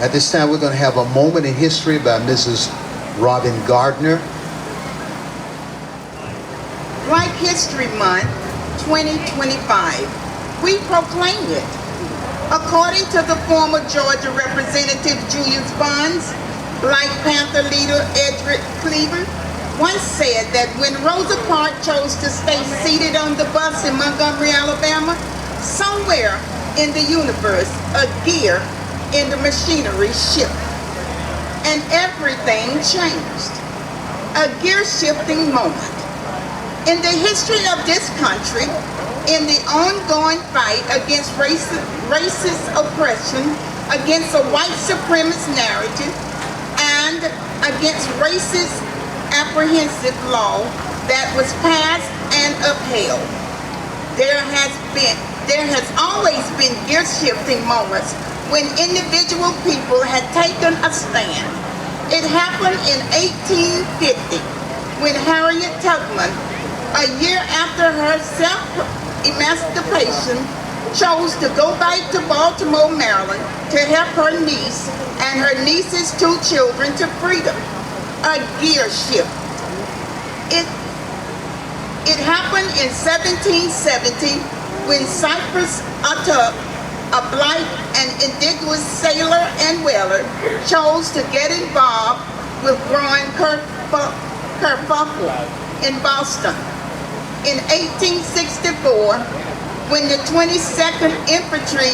At this time, we're going to have a moment in history by Mrs. Robin Gardner. Black History Month 2025. We proclaim it. According to the former Georgia Representative Julius Bonds, Black Panther leader Edward Cleaver once said that when Rosa Parks chose to stay seated on the bus in Montgomery, Alabama, somewhere in the universe, a gear in the machinery shifted, and everything changed. A gear-shifting moment. In the history of this country, in the ongoing fight against racist oppression, against a white supremacist narrative, and against racist apprehensive law that was passed and upheld, there has always been gear-shifting moments when individual people had taken a stand. It happened in 1850 when Harriet Tubman, a year after her self-emancipation, chose to go back to Baltimore, Maryland to help her niece and her niece's 2 children to freedom. A gear shift. It happened in 1770 when Cypress Attuck, a black and indigenous sailor and whaler, chose to get involved with growing kerfuffle in Boston. In 1864, when the 22nd Infantry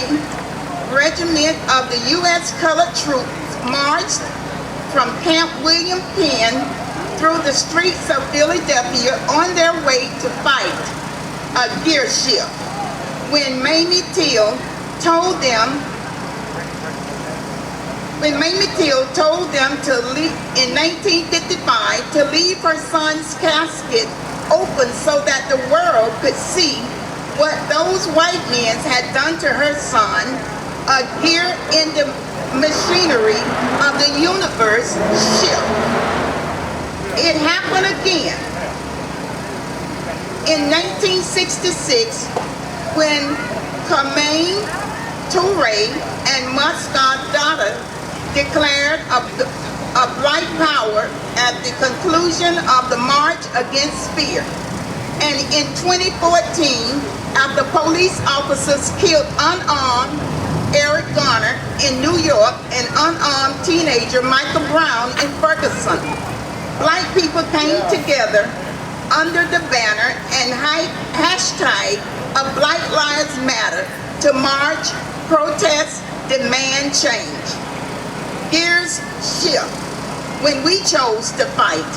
Regiment of the U.S. Colored Troops marched from Camp William Penn through the streets of Philadelphia on their way to fight, a gear shift. When Mamie Till told them to leave in 1955 to leave her son's casket open so that the world could see what those white men had done to her son, a gear in the machinery of the universe shift. It happened again in 1966 when Kwame Ture and Muscat Dada declared a black power at the conclusion of the March Against Fear. And in 2014, after police officers killed unarmed Eric Garner in New York and unarmed teenager Michael Brown in Ferguson, black people came together under the banner and hashtag of Black Lives Matter to march, protest, demand change. Gears shift when we chose to fight,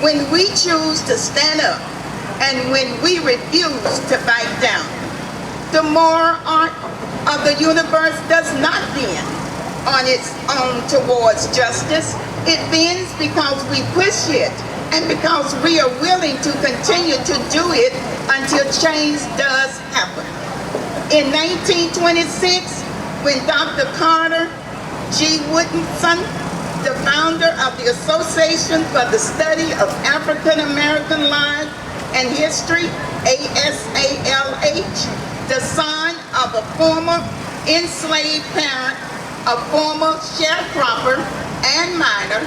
when we choose to stand up, and when we refuse to back down. The moral arc of the universe does not bend on its own towards justice. It bends because we push it and because we are willing to continue to do it until change does happen. In 1926, when Dr. Carter G. Woodson, the founder of the Association for the Study of African American Life and History, ASALH, the son of a former enslaved parent, a former sharecropper and miner,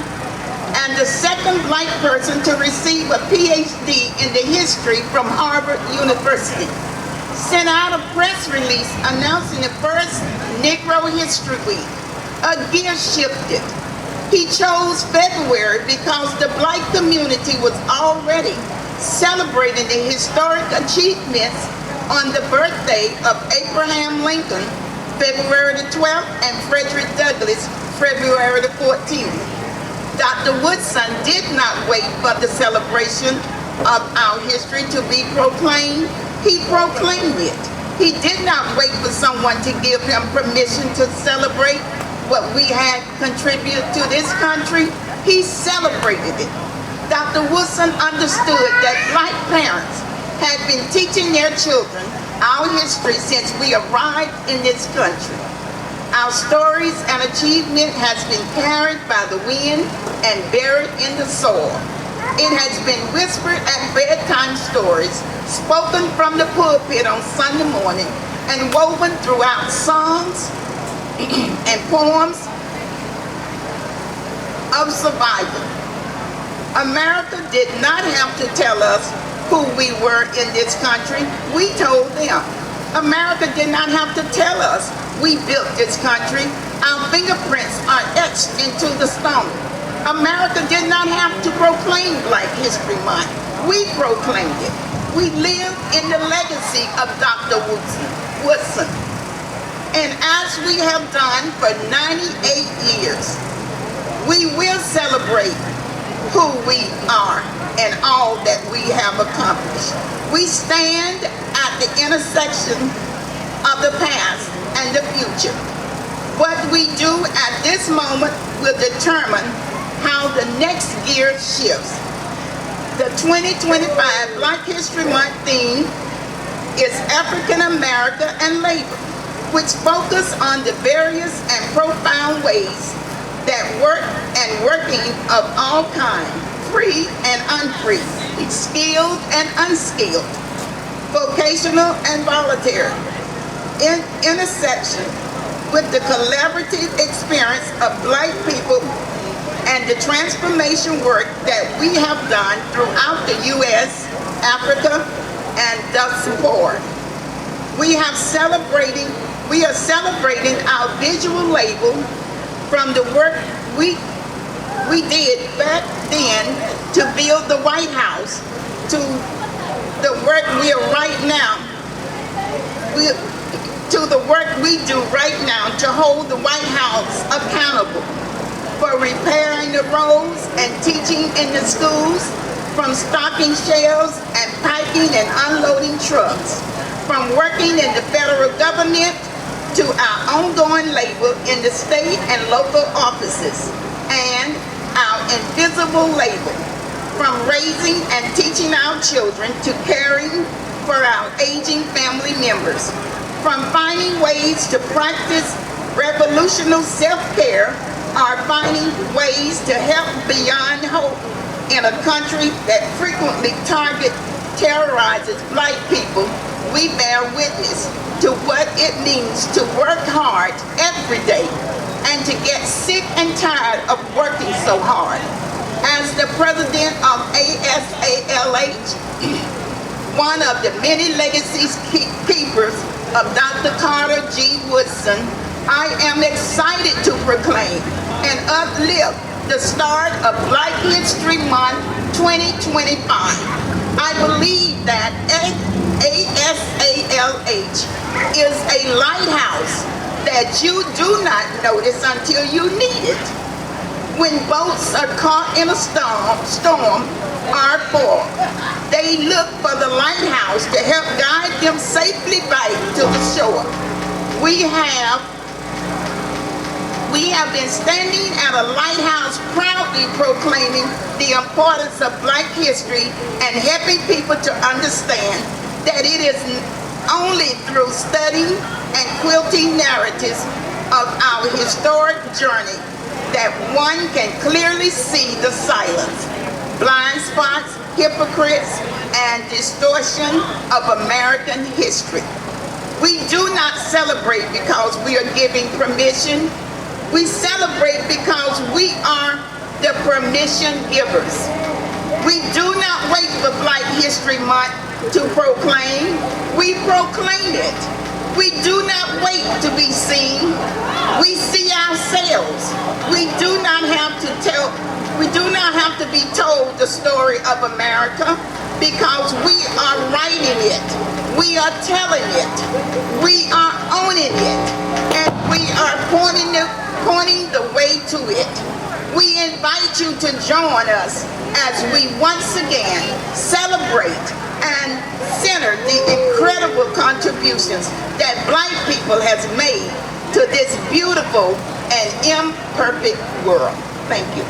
and the second black person to receive a PhD in the history from Harvard University, sent out a press release announcing the first Negro History Week. A gear shifted. He chose February because the black community was already celebrating the historic achievements on the birthday of Abraham Lincoln, February the 12th, and Frederick Douglass, February the 14th. Dr. Woodson did not wait for the celebration of our history to be proclaimed. He proclaimed it. He did not wait for someone to give him permission to celebrate what we had contributed to this country. He celebrated it. Dr. Woodson understood that black parents had been teaching their children our history since we arrived in this country. Our stories and achievement has been carried by the wind and buried in the soil. It has been whispered at bedtime stories, spoken from the pulpit on Sunday morning, and woven throughout songs and poems of survival. America did not have to tell us who we were in this country. We told them. America did not have to tell us we built this country. Our fingerprints are etched into the stone. America did not have to proclaim Black History Month. We proclaimed it. We live in the legacy of Dr. Woodson. And as we have done for 98 years, we will celebrate who we are and all that we have accomplished. We stand at the intersection of the past and the future. What we do at this moment will determine how the next gear shifts. The 2025 Black History Month theme is African America and Labor, which focus on the various and profound ways that working of all kinds, free and unfree, skilled and unskilled, vocational and voluntary, in intersection with the collaborative experience of Black people and the transformation work that we have done throughout the U.S., Africa, and thus forth. We are celebrating our visual label from the work we did back then to build the White House to the work we are right now, to the work we do right now to hold the White House accountable for repairing the roads and teaching in the schools, from stocking shelves and packing and unloading trucks, from working in the federal government to our ongoing labor in the state and local offices, and our invisible labor, from raising and teaching our children to caring for our aging family members, from finding ways to practice revolutionary self-care, or finding ways to help beyond hope in a country that frequently terrorizes Black people. We bear witness to what it means to work hard every day and to get sick and tired of working so hard. As the president of ASALH, one of the many legacies keepers of Dr. Carter G. Woodson, I am excited to proclaim and uplift the start of Black History Month 2025. I believe that ASALH is a lighthouse that you do not notice until you need it. When boats are caught in a storm or fog, they look for the lighthouse to help guide them safely back to the shore. We have been standing at a lighthouse proudly proclaiming the importance of Black history and helping people to understand that it is only through studying and quilting narratives of our historic journey that one can clearly see the silence, blind spots, hypocrites, and distortion of American history. We do not celebrate because we are giving permission. We celebrate because we are the permission givers. We do not wait for Black History Month to proclaim. We proclaim it. We do not wait to be seen. We see ourselves. We do not have to be told the story of America because we are writing it. We are telling it. We are owning it. And we are pointing the way to it. We invite you to join us as we once again celebrate and center the incredible contributions that Black people has made to this beautiful and imperfect world. Thank you.